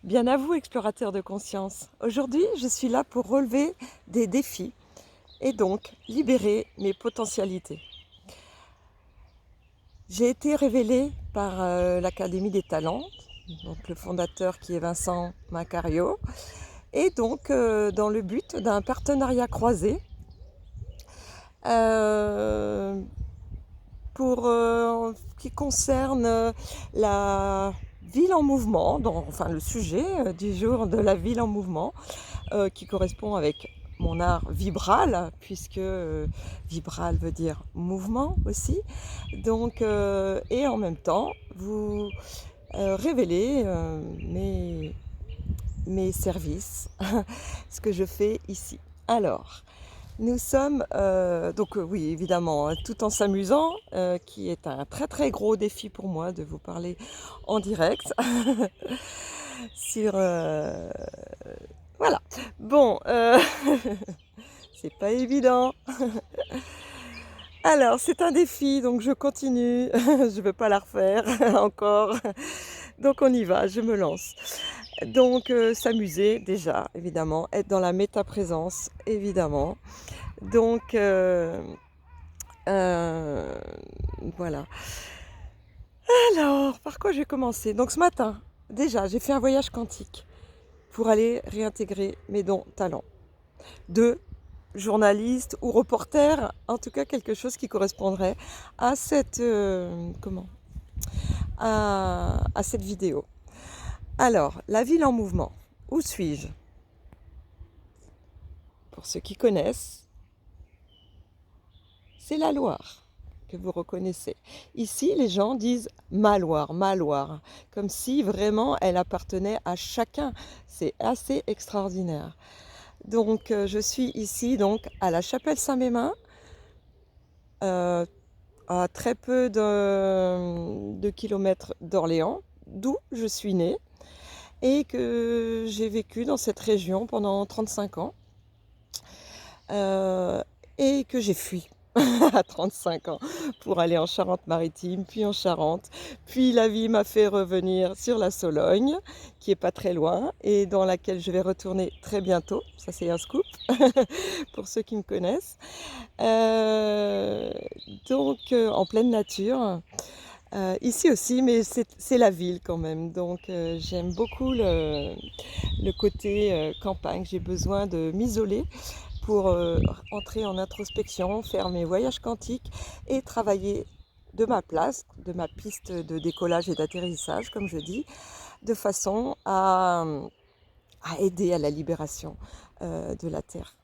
Bien à vous, explorateurs de conscience. Aujourd'hui, je suis là pour relever des défis et donc libérer mes potentialités. J'ai été révélée par l'Académie des talents, donc le fondateur qui est Vincent Macario, et donc dans le but d'un partenariat croisé euh, pour qui concerne la ville en mouvement, enfin le sujet du jour de la ville en mouvement, qui correspond avec mon art vibral, puisque vibral veut dire mouvement aussi. Donc, et en même temps, vous révéler mes services, ce que je fais ici. Alors, nous sommes, oui, évidemment, hein, tout en s'amusant, qui est un très très gros défi pour moi de vous parler en direct sur voilà. Bon, c'est pas évident. Alors, c'est un défi, donc je continue. Je ne veux pas la refaire encore. Donc, on y va, je me lance. Donc, s'amuser, déjà, évidemment. Être dans la méta-présence, évidemment. Donc, voilà. Alors, par quoi j'ai commencé? Donc, ce matin, déjà, j'ai fait un voyage quantique pour aller réintégrer mes dons, talents. De journaliste ou reporter, en tout cas quelque chose qui correspondrait à cette, à cette vidéo. Alors, la ville en mouvement, où suis-je? Pour ceux qui connaissent, c'est la Loire que vous reconnaissez. Ici, les gens disent ma Loire, comme si vraiment elle appartenait à chacun. C'est assez extraordinaire. Donc, je suis ici donc à la Chapelle Saint-Mémin, à très peu de kilomètres d'Orléans, d'où je suis née et que j'ai vécu dans cette région pendant 35 ans et que j'ai fui à 35 ans pour aller en Charente-Maritime, puis en Charente. Puis la vie m'a fait revenir sur la Sologne, qui est pas très loin et dans laquelle je vais retourner très bientôt. Ça, c'est un scoop pour ceux qui me connaissent. Donc, en pleine nature. Ici aussi, mais c'est la ville quand même. Donc, j'aime beaucoup le côté campagne. J'ai besoin de m'isoler pour entrer en introspection, faire mes voyages quantiques et travailler de ma place, de ma piste de décollage et d'atterrissage, comme je dis, de façon à aider à la libération de la Terre.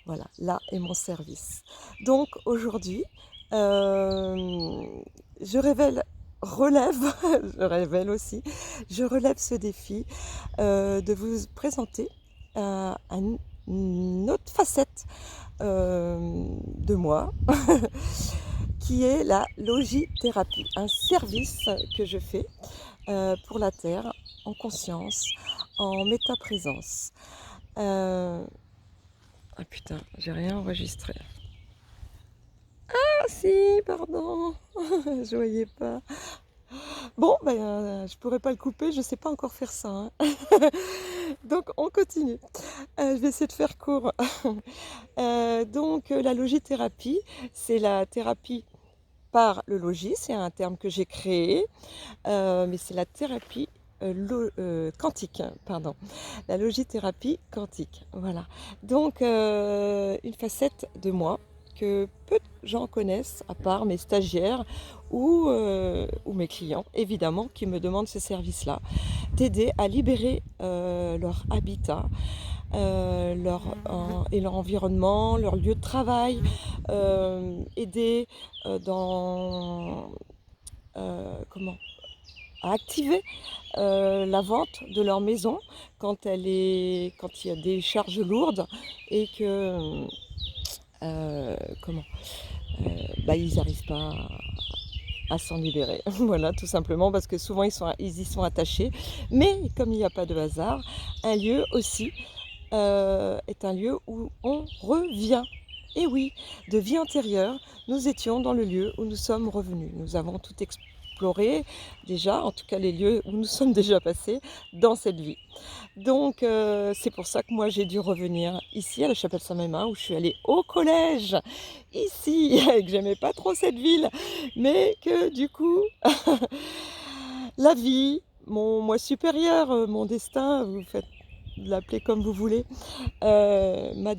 Voilà, là est mon service. Donc aujourd'hui, je relève, je révèle aussi, je relève ce défi de vous présenter une autre facette de moi, qui est la logithérapie, un service que je fais pour la Terre, en conscience, en métaprésence. Ah putain, j'ai rien enregistré. Ah si, pardon, je voyais pas. Bon, je pourrais pas le couper, je sais pas encore faire ça, hein. Donc on continue. Je vais essayer de faire court. Donc la logithérapie, c'est la thérapie par le logis, c'est un terme que j'ai créé, mais c'est la thérapie quantique, pardon. La logithérapie quantique, voilà. Donc une facette de moi que peu de gens connaissent, à part mes stagiaires ou mes clients, évidemment, qui me demandent ce service-là, d'aider à libérer leur habitat, et leur environnement, leur lieu de travail, aider dans à activer la vente de leur maison quand il y a des charges lourdes et que ils n'arrivent pas à s'en libérer. Voilà, tout simplement parce que souvent ils y sont attachés. Mais comme il n'y a pas de hasard, un lieu aussi est un lieu où on revient. Et oui, de vie antérieure, nous étions dans le lieu où nous sommes revenus. Nous avons tout explorer déjà, en tout cas les lieux où nous sommes déjà passés dans cette vie. Donc c'est pour ça que moi j'ai dû revenir ici à la Chapelle-Saint-Mémin où je suis allée au collège, ici, et que j'aimais pas trop cette ville, mais que du coup la vie, mon moi supérieur, mon destin, vous faites l'appeler comme vous voulez, m'a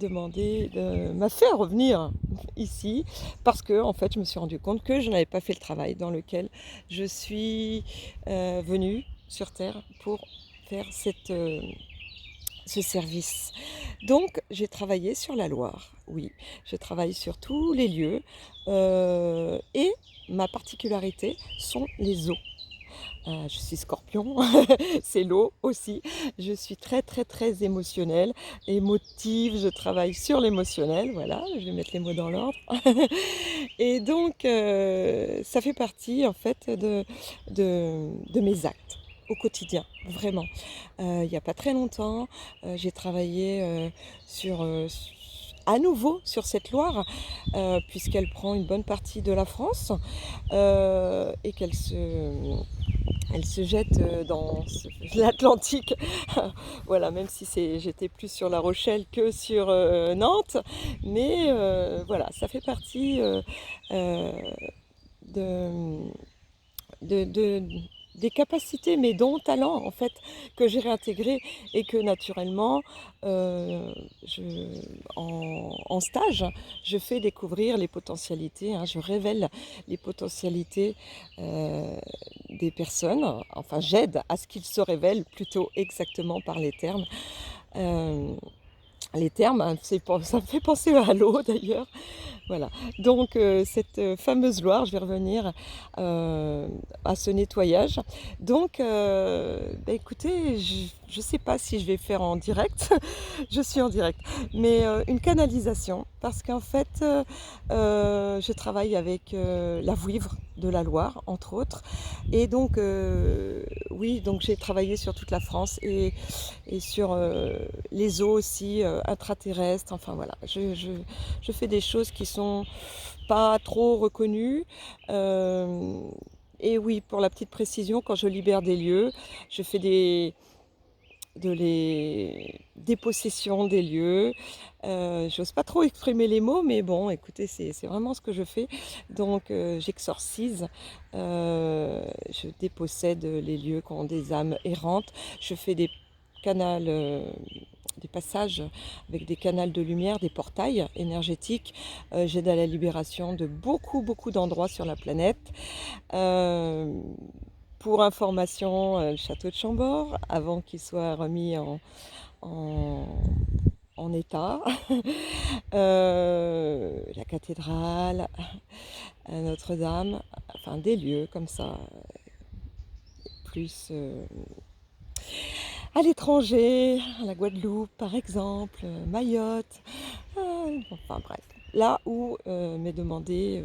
fait revenir ici parce que en fait, je me suis rendu compte que je n'avais pas fait le travail dans lequel je suis, venue sur terre pour faire ce service. Donc j'ai travaillé sur la Loire, oui, je travaille sur tous les lieux, et ma particularité sont les eaux. Je suis Scorpion, c'est l'eau aussi. Je suis très, très, très émotionnelle, émotive, je travaille sur l'émotionnel, voilà, je vais mettre les mots dans l'ordre. Et donc ça fait partie en fait de mes actes au quotidien, vraiment. Il y a pas très longtemps, j'ai travaillé, sur, à nouveau sur cette Loire, puisqu'elle prend une bonne partie de la France, et elle se jette dans l'Atlantique. Voilà, même si j'étais plus sur La Rochelle que sur Nantes. Mais voilà, ça fait partie euh, de, de- des capacités, mes dons, talents, en fait, que j'ai réintégrés et que naturellement, euh, je, en stage, je fais découvrir les potentialités, hein, je révèle les potentialités euh, des personnes, enfin j'aide à ce qu'ils se révèlent plutôt exactement par les termes. Euh, les termes, hein, ça me fait penser à l'eau d'ailleurs. Voilà, donc cette fameuse Loire, je vais revenir à ce nettoyage. Donc, bah, écoutez, je ne sais pas si je vais faire en direct, je suis en direct, mais une canalisation, parce qu'en fait, je travaille avec la Vouivre de la Loire, entre autres, et donc, oui, donc j'ai travaillé sur toute la France et sur les eaux aussi intraterrestres, enfin voilà, je fais des choses qui sont pas trop reconnues. Euh, et oui, pour la petite précision, quand je libère des lieux, je fais des dépossessions des lieux. J'ose pas trop exprimer les mots, mais bon, écoutez, c'est vraiment ce que je fais. Donc, j'exorcise, je dépossède les lieux qui ont des âmes errantes. Je fais canals, des passages avec des canals de lumière, des portails énergétiques. J'aide à la libération de beaucoup, beaucoup d'endroits sur la planète. Euh, pour information, le château de Chambord, avant qu'il soit remis en, en état, la cathédrale, Notre-Dame, enfin des lieux comme ça, plus à l'étranger, à la Guadeloupe par exemple, Mayotte, enfin bref, là où m'est demandé,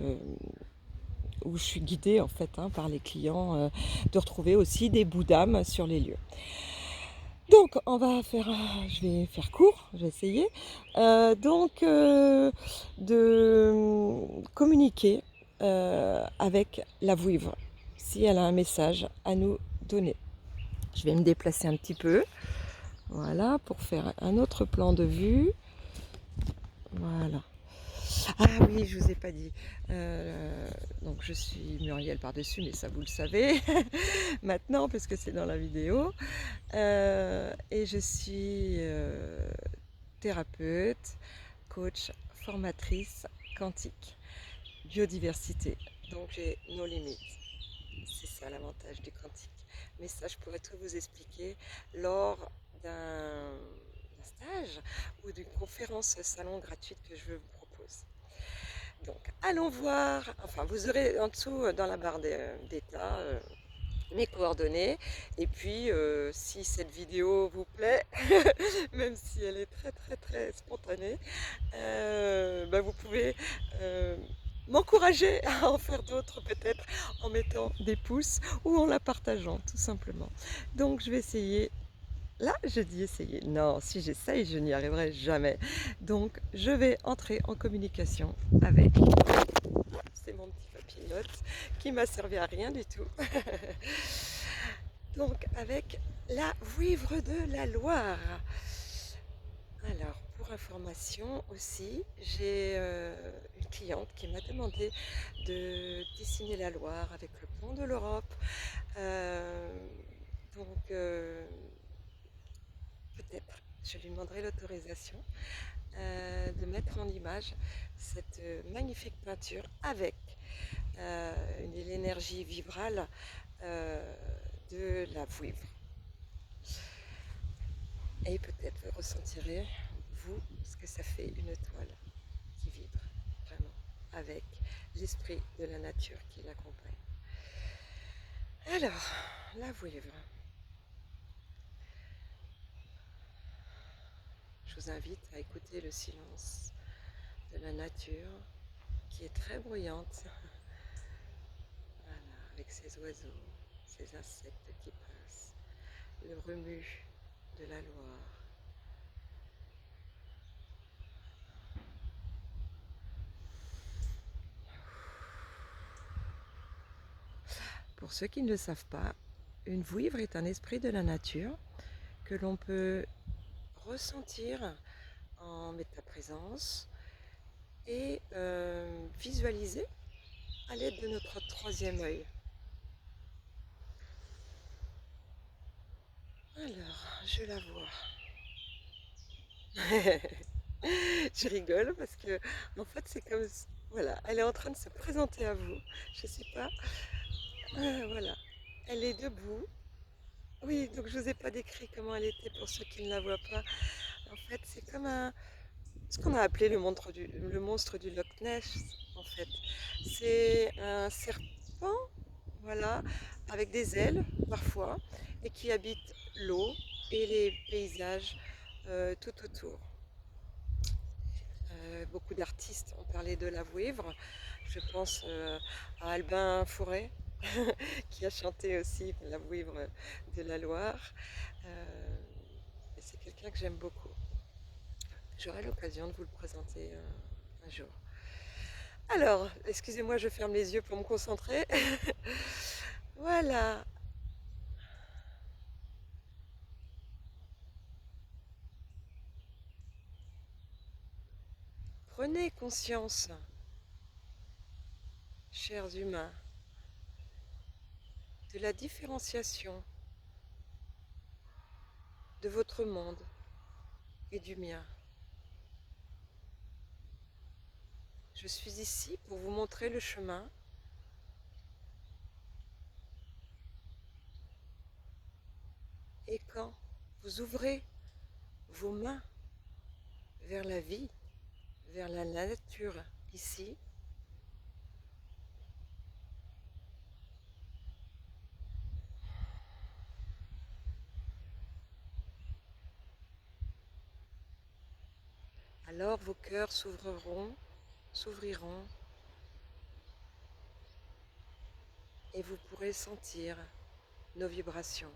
où je suis guidée en fait hein, par les clients, de retrouver aussi des bouts d'âme sur les lieux. Donc on va faire, je vais faire court, je vais essayer, de communiquer avec la Vouivre, si elle a un message à nous donner. Je vais me déplacer un petit peu. Voilà, pour faire un autre plan de vue. Voilà. Ah oui, je vous ai pas dit. Donc je suis Muriel par-dessus, mais ça vous le savez maintenant, parce que c'est dans la vidéo. Et je suis thérapeute, coach, formatrice quantique, biodiversité. Donc j'ai nos limites. C'est ça l'avantage du quantique. Mais ça, je pourrais tout vous expliquer lors d'un stage ou d'une conférence salon gratuite que je vous propose. Donc, allons voir. Enfin, vous aurez en dessous, dans la barre d'état, mes coordonnées. Et puis, si cette vidéo vous plaît, même si elle est très, très, très spontanée, bah, vous pouvez m'encourager à en faire d'autres peut-être en mettant des pouces ou en la partageant tout simplement. Donc je vais essayer Là, je dis essayer. Non, si j'essaye, je n'y arriverai jamais. Donc, je vais entrer en communication avec. C'est mon petit papier note qui m'a servi à rien du tout. Donc, avec la Vouivre de la Loire. Alors, pour information aussi, j'ai une cliente qui m'a demandé de dessiner la Loire avec le pont de l'Europe. Euh, donc, peut-être, je lui demanderai l'autorisation de mettre en image cette magnifique peinture avec l'énergie vibrale euh, de la vouivre. Et peut-être vous ressentirez, vous, ce que ça fait une toile qui vibre vraiment avec l'esprit de la nature qui l'accompagne. Alors, la vouivre. Je vous invite à écouter le silence de la nature qui est très bruyante. Voilà, avec ces oiseaux, ces insectes qui passent, le remue de la Loire. Pour ceux qui ne le savent pas, une vouivre est un esprit de la nature que l'on peut ressentir en métaprésence et visualiser à l'aide de notre troisième œil. Alors, je la vois. Je rigole parce que en fait c'est comme voilà, elle est en train de se présenter à vous. Je sais pas. Voilà, elle est debout. Oui, donc je vous ai pas décrit comment elle était pour ceux qui ne la voient pas. En fait, c'est comme ce qu'on a appelé le monstre du Loch Ness. En fait, c'est un serpent, voilà, avec des ailes parfois, et qui habite l'eau et les paysages tout autour. Beaucoup d'artistes ont parlé de la vouivre. Je pense à Albin Fauré, qui a chanté aussi la vouivre de la Loire. Euh, et c'est quelqu'un que j'aime beaucoup. J'aurai l'occasion de vous le présenter un jour. Alors, excusez-moi, je ferme les yeux pour me concentrer. Voilà. Prenez conscience, chers humains, de la différenciation de votre monde et du mien. Je suis ici pour vous montrer le chemin. Et quand vous ouvrez vos mains vers la vie, vers la nature ici, alors vos cœurs s'ouvriront et vous pourrez sentir nos vibrations.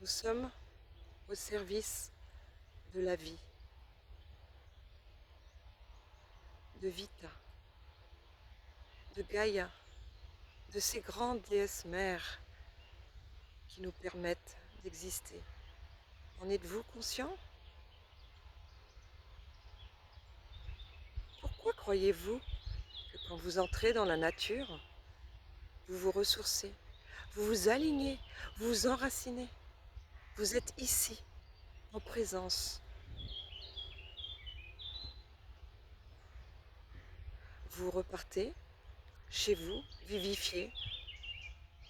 Nous sommes au service de la vie, de Vita, de Gaïa, de ces grandes déesses mères qui nous permettent d'exister. En êtes-vous conscient? Pourquoi croyez-vous que quand vous entrez dans la nature, vous vous ressourcez, vous vous alignez, vous vous enracinez, vous êtes ici, en présence. Vous repartez chez vous, vivifié,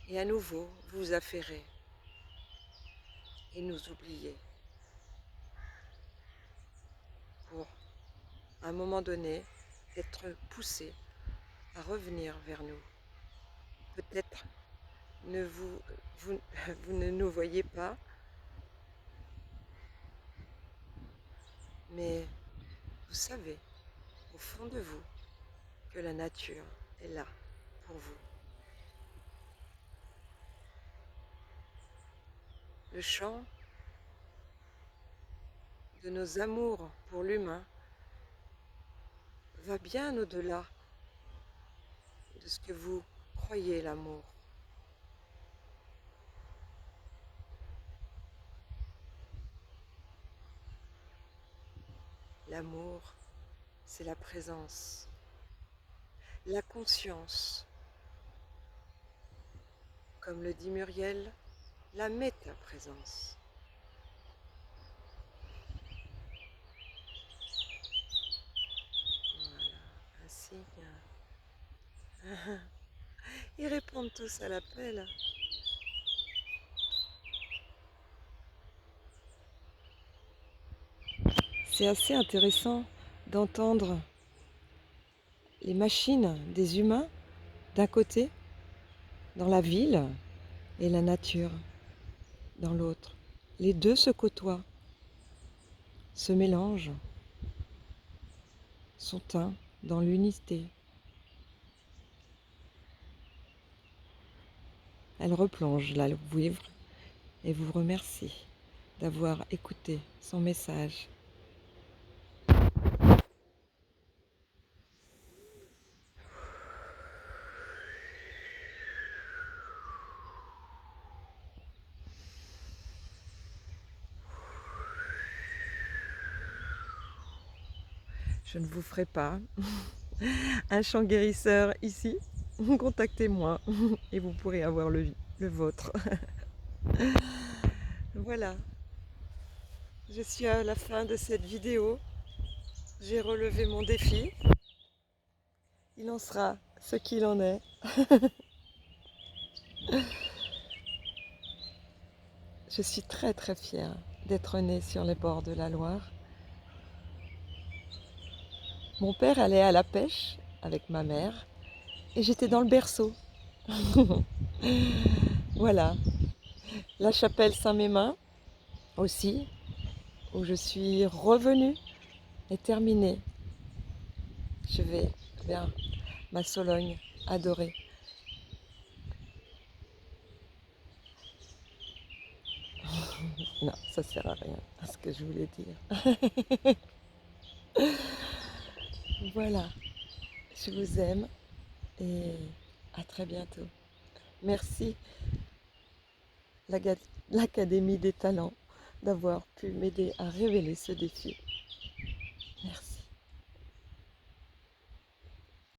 et à nouveau vous vous affairez et nous oubliez pour, à un moment donné, être poussé à revenir vers nous. Peut-être vous ne nous voyez pas, mais vous savez, au fond de vous, que la nature est là pour vous. Le chant de nos amours pour l'humain va bien au-delà de ce que vous croyez l'amour. L'amour, c'est la présence, la conscience, comme le dit Muriel, la méta-présence. Voilà, un signe. Ils répondent tous à l'appel. C'est assez intéressant d'entendre les machines des humains d'un côté, dans la ville, et la nature dans l'autre. Les deux se côtoient, se mélangent, sont un dans l'unité. Elle replonge la vouivre et vous remercie d'avoir écouté son message. Je ne vous ferai pas un chant guérisseur ici. Contactez-moi et vous pourrez avoir le vôtre. Voilà, je suis à la fin de cette vidéo. J'ai relevé mon défi. Il en sera ce qu'il en est. Je suis très très fière d'être née sur les bords de la Loire. Mon père allait à la pêche avec ma mère et j'étais dans le berceau. Voilà, la chapelle Saint-Mémin aussi, où je suis revenue, est terminée. Je vais vers ma Sologne adorée. Non, ça sert à rien, à ce que je voulais dire. Voilà, je vous aime et à très bientôt. Merci l'Académie des talents d'avoir pu m'aider à révéler ce défi. Merci.